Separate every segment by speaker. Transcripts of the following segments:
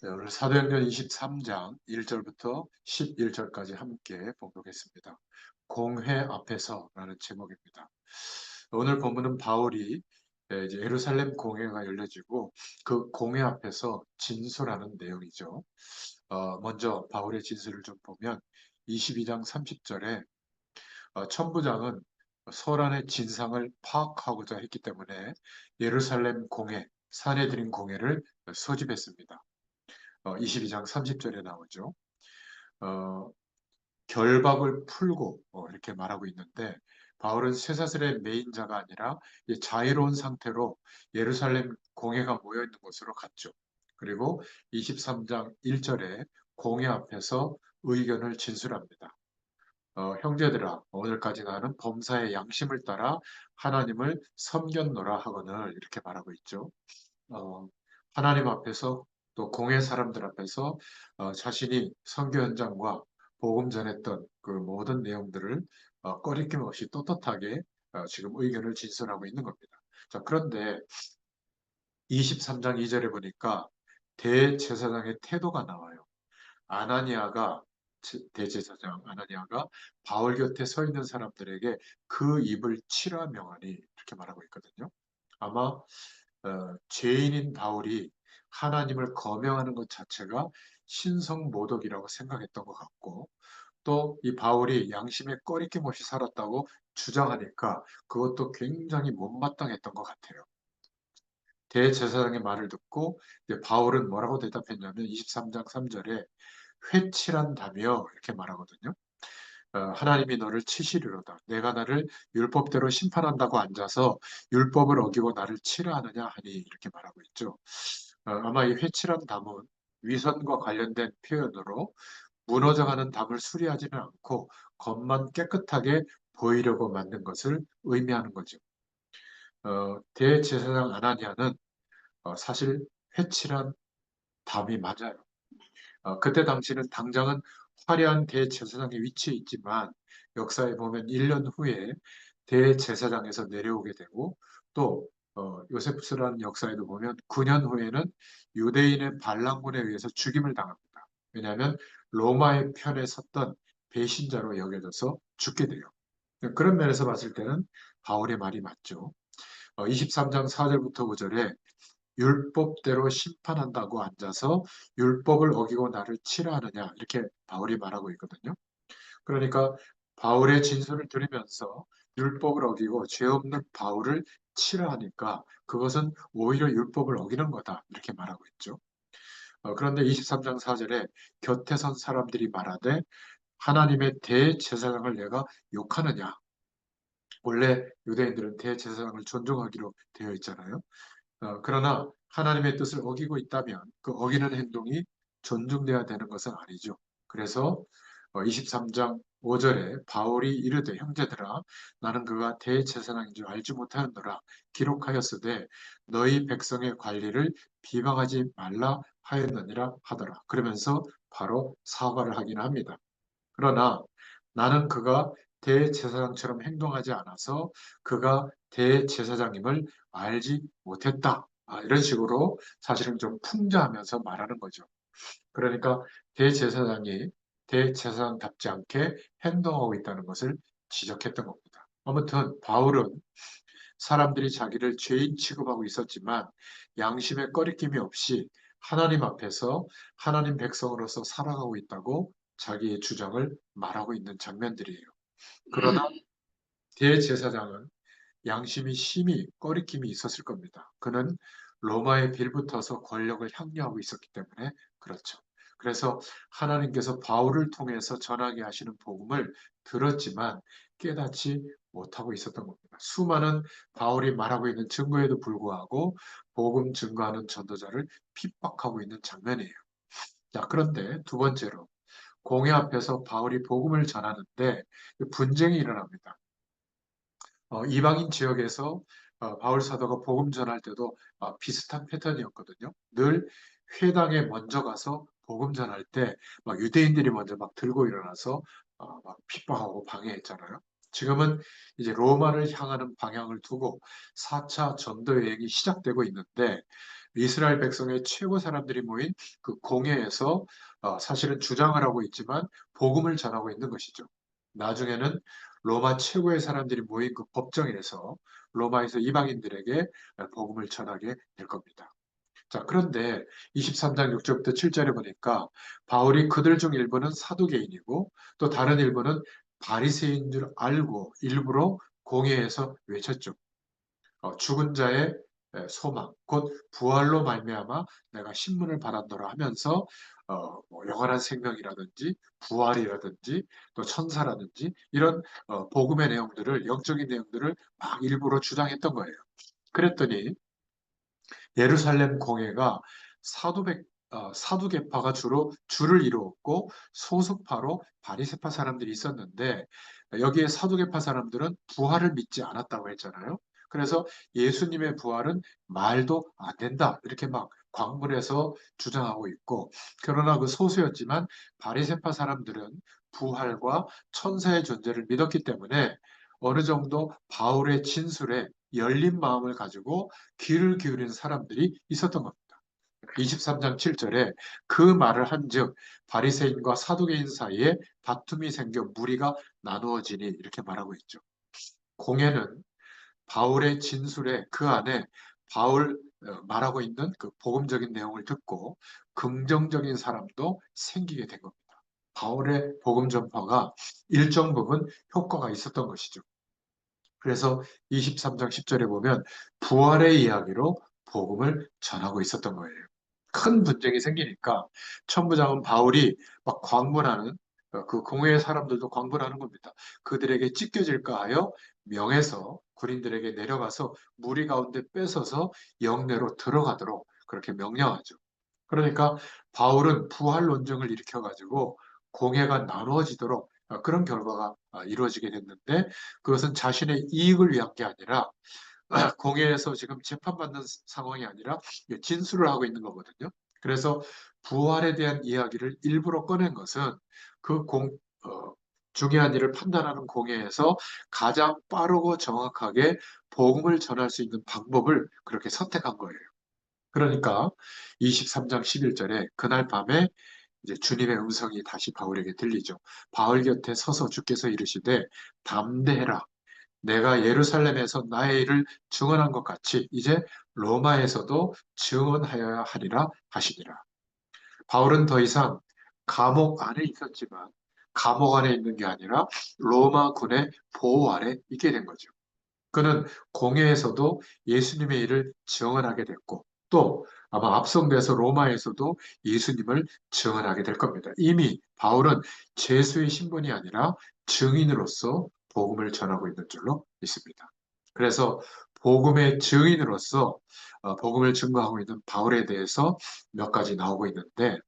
Speaker 1: 네, 오늘 사도행전 23장 1절부터 11절까지 함께 봉독했습니다. 공회 앞에서라는 제목입니다. 오늘 본문은 바울이 이제 예루살렘 공회가 열려지고 그 공회 앞에서 진술하는 내용이죠. 먼저 바울의 진술을 좀 보면 22장 30절에 천부장은 소란의 진상을 파악하고자 했기 때문에 예루살렘 공회, 사내들인 공회를 소집했습니다. 22장 30절에 나오죠. 어, 결박을 풀고 이렇게 말하고 있는데 바울은 쇠사슬의 매인자가 아니라 이 자유로운 상태로 예루살렘 공회가 모여 있는 곳으로 갔죠. 그리고 23장 1절에 공회 앞에서 의견을 진술합니다. 형제들아, 오늘까지 나는 범사의 양심을 따라 하나님을 섬겼노라 하거늘 이렇게 말하고 있죠. 어, 하나님 앞에서 또 공회 사람들 앞에서 자신이 선교 현장과 복음 전했던 그 모든 내용들을 꺼리낌 없이 떳떳하게 지금 의견을 진술하고 있는 겁니다. 자, 그런데 23장 2절에 보니까 대제사장의 태도가 나와요. 아나니아가 대제사장 아나니아가 바울 곁에 서 있는 사람들에게 그 입을 치라 명하니 이렇게 말하고 있거든요. 아마 죄인인 바울이 하나님을 거명하는 것 자체가 신성모독이라고 생각했던 것 같고 또 이 바울이 양심에 꺼리낌 없이 살았다고 주장하니까 그것도 굉장히 못마땅했던 것 같아요. 대제사장의 말을 듣고 이제 바울은 뭐라고 대답했냐면 23장 3절에 회칠한다며 이렇게 말하거든요. 하나님이 너를 치시리로다. 내가 나를 율법대로 심판한다고 앉아서 율법을 어기고 나를 치라 하느냐 하니 이렇게 말하고 있죠. 아마 이 회칠한 담은 위선과 관련된 표현으로 무너져가는 담을 수리하지는 않고 겉만 깨끗하게 보이려고 만든 것을 의미하는 거죠. 대제사장 아나니아는 사실 회칠한 담이 맞아요. 그때 당시는 당장은 화려한 대제사장의 위치에 있지만 역사에 보면 1년 후에 대제사장에서 내려오게 되고 또 요세푸스라는 역사에도 보면 9년 후에는 유대인의 반란군에 의해서 죽임을 당합니다. 왜냐하면 로마의 편에 섰던 배신자로 여겨져서 죽게 돼요. 그런 면에서 봤을 때는 바울의 말이 맞죠. 23장 4절부터 5절에 율법대로 심판한다고 앉아서 율법을 어기고 나를 치라 하느냐 이렇게 바울이 말하고 있거든요. 그러니까 바울의 진술을 들으면서 율법을 어기고 죄 없는 바울을 치라 하니까 그것은 오히려 율법을 어기는 거다 이렇게 말하고 있죠. 그런데 23장 4절에 곁에 선 사람들이 말하되 하나님의 대제사장을 내가 욕하느냐. 원래 유대인들은 대제사장을 존중하기로 되어 있잖아요. 그러나 하나님의 뜻을 어기고 있다면 그 어기는 행동이 존중돼야 되는 것은 아니죠. 그래서 23장 5절에 바울이 이르되 형제들아 나는 그가 대제사장인 줄 알지 못하였노라 기록하였으되 너희 백성의 관리를 비방하지 말라 하였느니라 하더라. 그러면서 바로 사과를 하긴 합니다. 그러나 나는 그가 대제사장처럼 행동하지 않아서 그가 대제사장임을 알지 못했다. 이런 식으로 사실은 좀 풍자하면서 말하는 거죠. 그러니까 대제사장이 대제사장답지 않게 행동하고 있다는 것을 지적했던 겁니다. 아무튼 바울은 사람들이 자기를 죄인 취급하고 있었지만 양심의 꺼리낌이 없이 하나님 앞에서 하나님 백성으로서 살아가고 있다고 자기의 주장을 말하고 있는 장면들이에요. 그러나 대제사장은 양심이 심히 꺼리낌이 있었을 겁니다. 그는 로마에 빌붙어서 권력을 향유하고 있었기 때문에 그렇죠. 그래서 하나님께서 바울을 통해서 전하게 하시는 복음을 들었지만 깨닫지 못하고 있었던 겁니다. 수많은 바울이 말하고 있는 증거에도 불구하고 복음 증거하는 전도자를 핍박하고 있는 장면이에요. 자, 그런데 두 번째로 공회 앞에서 바울이 복음을 전하는데 분쟁이 일어납니다. 이방인 지역에서 바울 사도가 복음 전할 때도 비슷한 패턴이었거든요. 늘 회당에 먼저 가서 복음 전할 때 막 유대인들이 먼저 막 들고 일어나서 막 핍박하고 방해했잖아요. 지금은 이제 로마를 향하는 방향을 두고 4차 전도 여행이 시작되고 있는데 이스라엘 백성의 최고 사람들이 모인 그 공회에서 사실은 주장을 하고 있지만 복음을 전하고 있는 것이죠. 나중에는 로마 최고의 사람들이 모인 그 법정에서 로마에서 이방인들에게 복음을 전하게 될 겁니다. 자, 그런데 23장 6절부터 7절에 보니까 바울이 그들 중 일부는 사두개인이고 또 다른 일부는 바리새인 줄 알고 일부러 공회에서 외쳤죠. 죽은 자의 소망, 곧 부활로 말미암아 내가 신문을 받았노라 하면서 뭐 영원한 생명이라든지 부활이라든지 또 천사라든지 이런 복음의 내용들을 영적인 내용들을 막 일부러 주장했던 거예요. 그랬더니 예루살렘 공회가 사두개파가 주로 주를 이루었고 소수파로 바리새파 사람들이 있었는데 여기에 사두개파 사람들은 부활을 믿지 않았다고 했잖아요. 그래서 예수님의 부활은 말도 안 된다 이렇게 막 광문에서 주장하고 있고 그러나 그 소수였지만 바리새파 사람들은 부활과 천사의 존재를 믿었기 때문에 어느 정도 바울의 진술에 열린 마음을 가지고 귀를 기울인 사람들이 있었던 겁니다. 23장 7절에 그 말을 한즉 바리새인과 사두개인 사이에 다툼이 생겨 무리가 나누어지니 이렇게 말하고 있죠. 공회는 바울의 진술에 그 안에 바울 말하고 있는 그 복음적인 내용을 듣고 긍정적인 사람도 생기게 된 겁니다. 바울의 복음 전파가 일정 부분 효과가 있었던 것이죠. 그래서 23장 10절에 보면 부활의 이야기로 복음을 전하고 있었던 거예요. 큰 분쟁이 생기니까 천부장은 바울이 막 광분하는 그 공회의 사람들도 광분하는 겁니다. 그들에게 찢겨질까 하여 명해서 군인들에게 내려가서 무리 가운데 뺏어서 영내로 들어가도록 그렇게 명령하죠. 그러니까 바울은 부활 논쟁을 일으켜가지고 공회가 나누어지도록 그런 결과가 이루어지게 됐는데 그것은 자신의 이익을 위한 게 아니라 공회에서 지금 재판받는 상황이 아니라 진술을 하고 있는 거거든요. 그래서 부활에 대한 이야기를 일부러 꺼낸 것은 그 중요한 일을 판단하는 공회에서 가장 빠르고 정확하게 복음을 전할 수 있는 방법을 그렇게 선택한 거예요. 그러니까 23장 11절에 그날 밤에 이제 주님의 음성이 다시 바울에게 들리죠. 바울 곁에 서서 주께서 이르시되 담대해라. 내가 예루살렘에서 나의 일을 증언한 것 같이 이제 로마에서도 증언하여야 하리라 하시니라. 바울은 더 이상 감옥 안에 있었지만 감옥 안에 있는 게 아니라 로마 군의 보호 아래 있게 된 거죠. 그는 공회에서도 예수님의 일을 증언하게 됐고 또 아마 압송돼서 로마에서도 예수님을 증언하게 될 겁니다. 이미 바울은 죄수의 신분이 아니라 증인으로서 복음을 전하고 있는 줄로 믿습니다. 그래서 복음의 증인으로서 복음을 증거하고 있는 바울에 대해서 몇 가지 나오고 있는데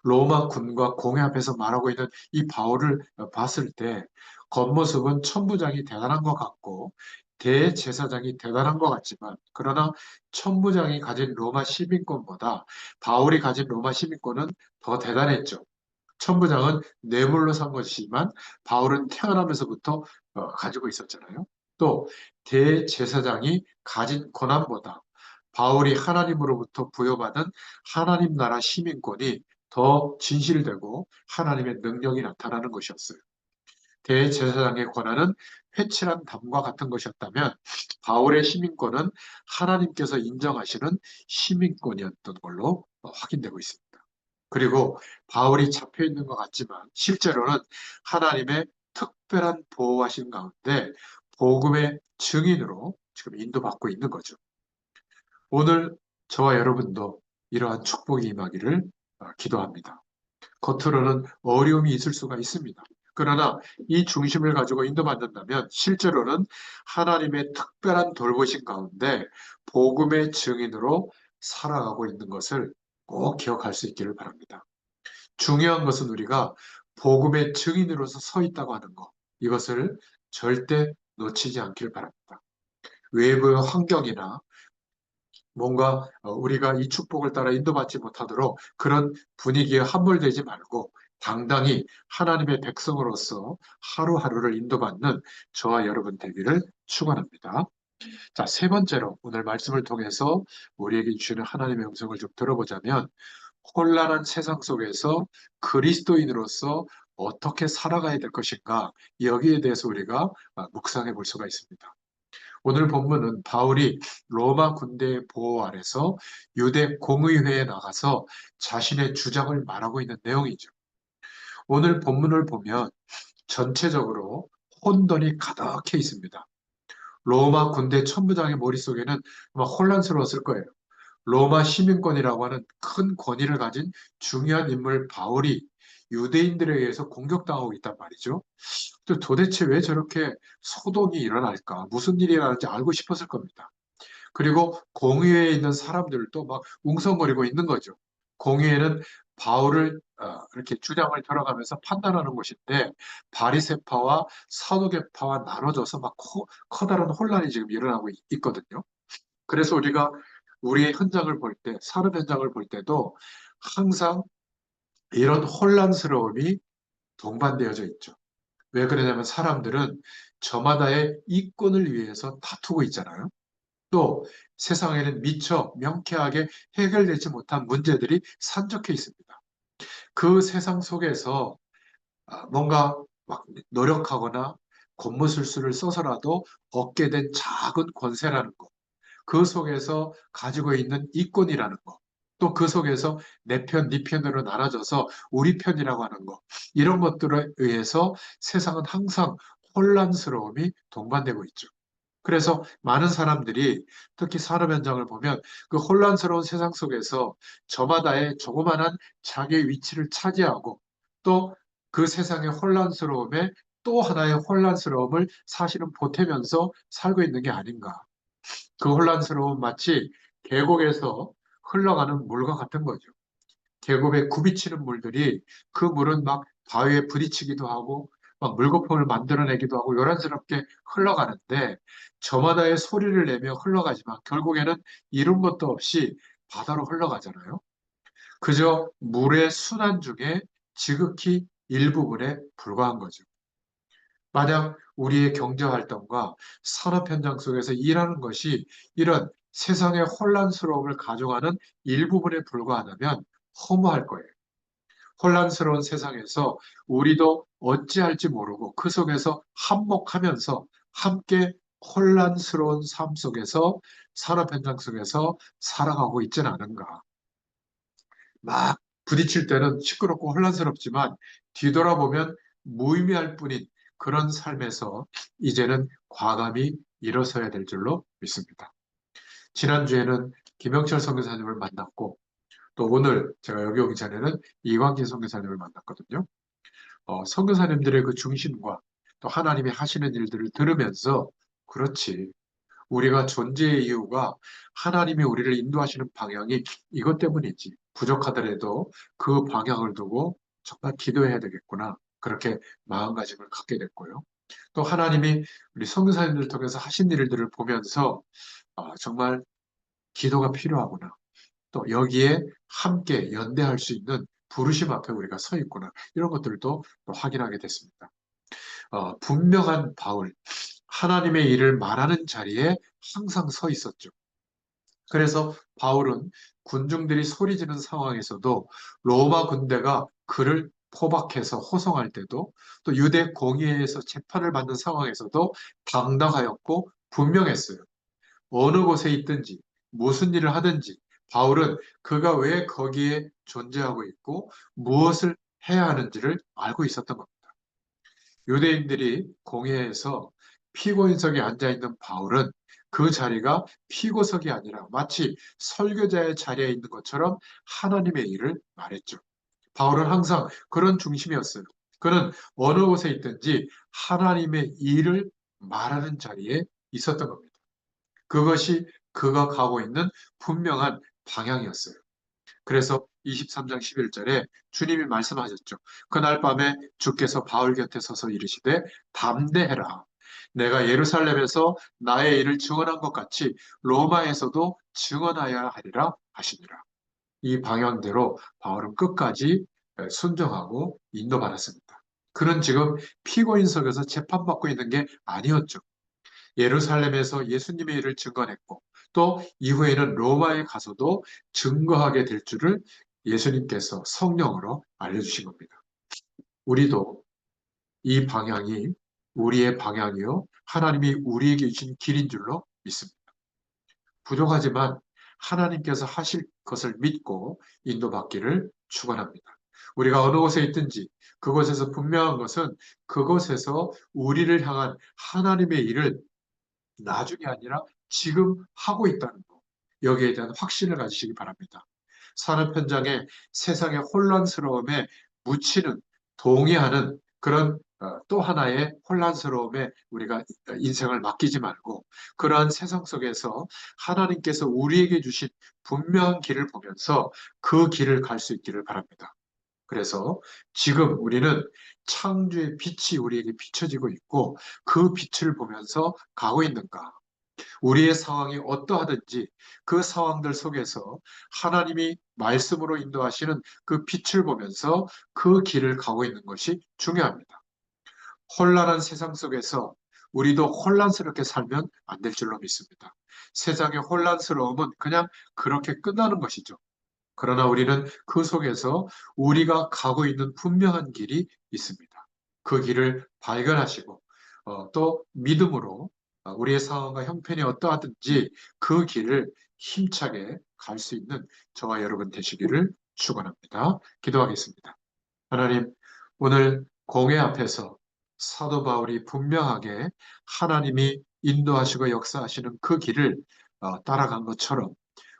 Speaker 1: 로마 군과 공회 앞에서 말하고 있는 이 바울을 봤을 때 겉모습은 천부장이 대단한 것 같고 대제사장이 대단한 것 같지만 그러나 천부장이 가진 로마 시민권보다 바울이 가진 로마 시민권은 더 대단했죠. 천부장은 뇌물로 산 것이지만 바울은 태어나면서부터 가지고 있었잖아요. 또 대제사장이 가진 권한보다 바울이 하나님으로부터 부여받은 하나님 나라 시민권이 더 진실되고 하나님의 능력이 나타나는 것이었어요. 대제사장의 권한은 회칠한 담과 같은 것이었다면 바울의 시민권은 하나님께서 인정하시는 시민권이었던 걸로 확인되고 있습니다. 그리고 바울이 잡혀 있는 것 같지만 실제로는 하나님의 특별한 보호하신 가운데 복음의 증인으로 지금 인도받고 있는 거죠. 오늘 저와 여러분도 이러한 축복이 임하기를 기도합니다. 겉으로는 어려움이 있을 수가 있습니다. 그러나 이 중심을 가지고 인도받는다면 실제로는 하나님의 특별한 돌보심 가운데 복음의 증인으로 살아가고 있는 것을 꼭 기억할 수 있기를 바랍니다. 중요한 것은 우리가 복음의 증인으로서 서 있다고 하는 것, 이것을 절대 놓치지 않기를 바랍니다. 외부의 환경이나 뭔가 우리가 이 축복을 따라 인도받지 못하도록 그런 분위기에 함몰되지 말고 당당히 하나님의 백성으로서 하루하루를 인도받는 저와 여러분 되기를 축원합니다. 자, 세 번째로 오늘 말씀을 통해서 우리에게 주시는 하나님의 음성을 좀 들어보자면 혼란한 세상 속에서 그리스도인으로서 어떻게 살아가야 될 것인가 여기에 대해서 우리가 묵상해 볼 수가 있습니다. 오늘 본문은 바울이 로마 군대의 보호 아래서 유대 공의회에 나가서 자신의 주장을 말하고 있는 내용이죠. 오늘 본문을 보면 전체적으로 혼돈이 가득해 있습니다. 로마 군대 천부장의 머릿속에는 아마 혼란스러웠을 거예요. 로마 시민권이라고 하는 큰 권위를 가진 중요한 인물 바울이 유대인들에 의해서 공격당하고 있단 말이죠. 또 도대체 왜 저렇게 소동이 일어날까? 무슨 일이 일어나는지 알고 싶었을 겁니다. 그리고 공의회에 있는 사람들도 막 웅성거리고 있는 거죠. 공의회는 바울을 이렇게 주장을 들어가면서 판단하는 곳인데 바리새파와 사두개파와 나눠져서 막 커다란 혼란이 지금 일어나고 있거든요. 그래서 우리가 우리의 현장을 볼 때, 산업 현장을 볼 때도 항상 이런 혼란스러움이 동반되어져 있죠. 왜 그러냐면 사람들은 저마다의 이권을 위해서 다투고 있잖아요. 또 세상에는 미처 명쾌하게 해결되지 못한 문제들이 산적해 있습니다. 그 세상 속에서 뭔가 막 노력하거나 권무술수를 써서라도 얻게 된 작은 권세라는 것, 그 속에서 가지고 있는 이권이라는 것, 또 그 속에서 내 편, 네 편으로 나눠져서 우리 편이라고 하는 것, 이런 것들에 의해서 세상은 항상 혼란스러움이 동반되고 있죠. 그래서 많은 사람들이 특히 산업 현장을 보면 그 혼란스러운 세상 속에서 저마다의 조그만한 자기의 위치를 차지하고 또 그 세상의 혼란스러움에 또 하나의 혼란스러움을 사실은 보태면서 살고 있는 게 아닌가. 그 혼란스러움 마치 계곡에서 흘러가는 물과 같은 거죠. 계곡에 굽이치는 물들이 그 물은 막 바위에 부딪히기도 하고 막 물거품을 만들어내기도 하고 요란스럽게 흘러가는데 저마다의 소리를 내며 흘러가지만 결국에는 이룬 것도 없이 바다로 흘러가잖아요. 그저 물의 순환 중에 지극히 일부분에 불과한 거죠. 만약 우리의 경제활동과 산업 현장 속에서 일하는 것이 이런 세상의 혼란스러움을 가져가는 일부분에 불과하다면 허무할 거예요. 혼란스러운 세상에서 우리도 어찌할지 모르고 그 속에서 한몫하면서 함께 혼란스러운 삶 속에서 산업 현장 속에서 살아가고 있지는 않은가. 막 부딪힐 때는 시끄럽고 혼란스럽지만 뒤돌아보면 무의미할 뿐인 그런 삶에서 이제는 과감히 일어서야 될 줄로 믿습니다. 지난주에는 김영철 선교사님을 만났고 또 오늘 제가 여기 오기 전에는 이광진 선교사님을 만났거든요. 선교사님들의 그 중심과 또 하나님이 하시는 일들을 들으면서 그렇지. 우리가 존재의 이유가 하나님이 우리를 인도하시는 방향이 이것 때문이지. 부족하더라도 그 방향을 두고 정말 기도해야 되겠구나. 그렇게 마음가짐을 갖게 됐고요. 또 하나님이 우리 선교사님들 통해서 하신 일들을 보면서 정말 기도가 필요하구나. 또 여기에 함께 연대할 수 있는 부르심 앞에 우리가 서 있구나. 이런 것들도 또 확인하게 됐습니다. 분명한 바울, 하나님의 일을 말하는 자리에 항상 서 있었죠. 그래서 바울은 군중들이 소리지는 상황에서도 로마 군대가 그를 포박해서 호송할 때도 또 유대 공의회에서 재판을 받는 상황에서도 당당하였고 분명했어요. 어느 곳에 있든지 무슨 일을 하든지 바울은 그가 왜 거기에 존재하고 있고 무엇을 해야 하는지를 알고 있었던 겁니다. 유대인들이 공회에서 피고인석에 앉아 있는 바울은 그 자리가 피고석이 아니라 마치 설교자의 자리에 있는 것처럼 하나님의 일을 말했죠. 바울은 항상 그런 중심이었어요. 그는 어느 곳에 있든지 하나님의 일을 말하는 자리에 있었던 겁니다. 그것이 그가 가고 있는 분명한 방향이었어요. 그래서 23장 11절에 주님이 말씀하셨죠. 그날 밤에 주께서 바울 곁에 서서 이르시되 담대해라. 내가 예루살렘에서 나의 일을 증언한 것 같이 로마에서도 증언하여야 하리라 하시니라. 이 방향대로 바울은 끝까지 순종하고 인도받았습니다. 그는 지금 피고인석에서 재판받고 있는 게 아니었죠. 예루살렘에서 예수님의 일을 증거했고 또 이후에는 로마에 가서도 증거하게 될 줄을 예수님께서 성령으로 알려주신 겁니다. 우리도 이 방향이 우리의 방향이요. 하나님이 우리에게 주신 길인 줄로 믿습니다. 부족하지만 하나님께서 하실 것을 믿고 인도받기를 축원합니다. 우리가 어느 곳에 있든지 그곳에서 분명한 것은 그곳에서 우리를 향한 하나님의 일을 나중이 아니라 지금 하고 있다는 것. 여기에 대한 확신을 가지시기 바랍니다. 산업 현장에 세상의 혼란스러움에 묻히는, 동의하는 그런 또 하나의 혼란스러움에 우리가 인생을 맡기지 말고 그러한 세상 속에서 하나님께서 우리에게 주신 분명한 길을 보면서 그 길을 갈 수 있기를 바랍니다. 그래서 지금 우리는 창조의 빛이 우리에게 비춰지고 있고 그 빛을 보면서 가고 있는가? 우리의 상황이 어떠하든지 그 상황들 속에서 하나님이 말씀으로 인도하시는 그 빛을 보면서 그 길을 가고 있는 것이 중요합니다. 혼란한 세상 속에서 우리도 혼란스럽게 살면 안 될 줄로 믿습니다. 세상의 혼란스러움은 그냥 그렇게 끝나는 것이죠. 그러나 우리는 그 속에서 우리가 가고 있는 분명한 길이 있습니다. 그 길을 발견하시고 또 믿음으로 우리의 상황과 형편이 어떠하든지 그 길을 힘차게 갈 수 있는 저와 여러분 되시기를 축원합니다. 기도하겠습니다. 하나님, 오늘 공회 앞에서 사도 바울이 분명하게 하나님이 인도하시고 역사하시는 그 길을 따라간 것처럼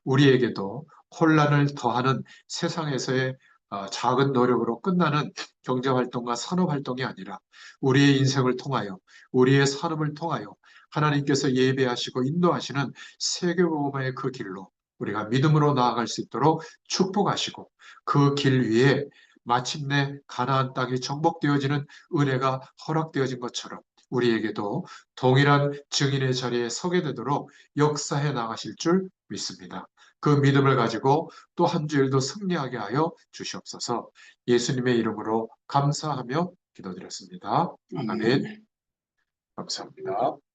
Speaker 1: 우리에게도 혼란을 더하는 세상에서의 작은 노력으로 끝나는 경제활동과 산업활동이 아니라 우리의 인생을 통하여 우리의 산업을 통하여 하나님께서 예배하시고 인도하시는 세계복음화의 그 길로 우리가 믿음으로 나아갈 수 있도록 축복하시고 그 길 위에 마침내 가나안 땅이 정복되어지는 은혜가 허락되어진 것처럼 우리에게도 동일한 증인의 자리에 서게 되도록 역사해 나가실 줄 믿습니다. 그 믿음을 가지고 또 한 주일도 승리하게 하여 주시옵소서. 예수님의 이름으로 감사하며 기도드렸습니다. 아멘. 감사합니다.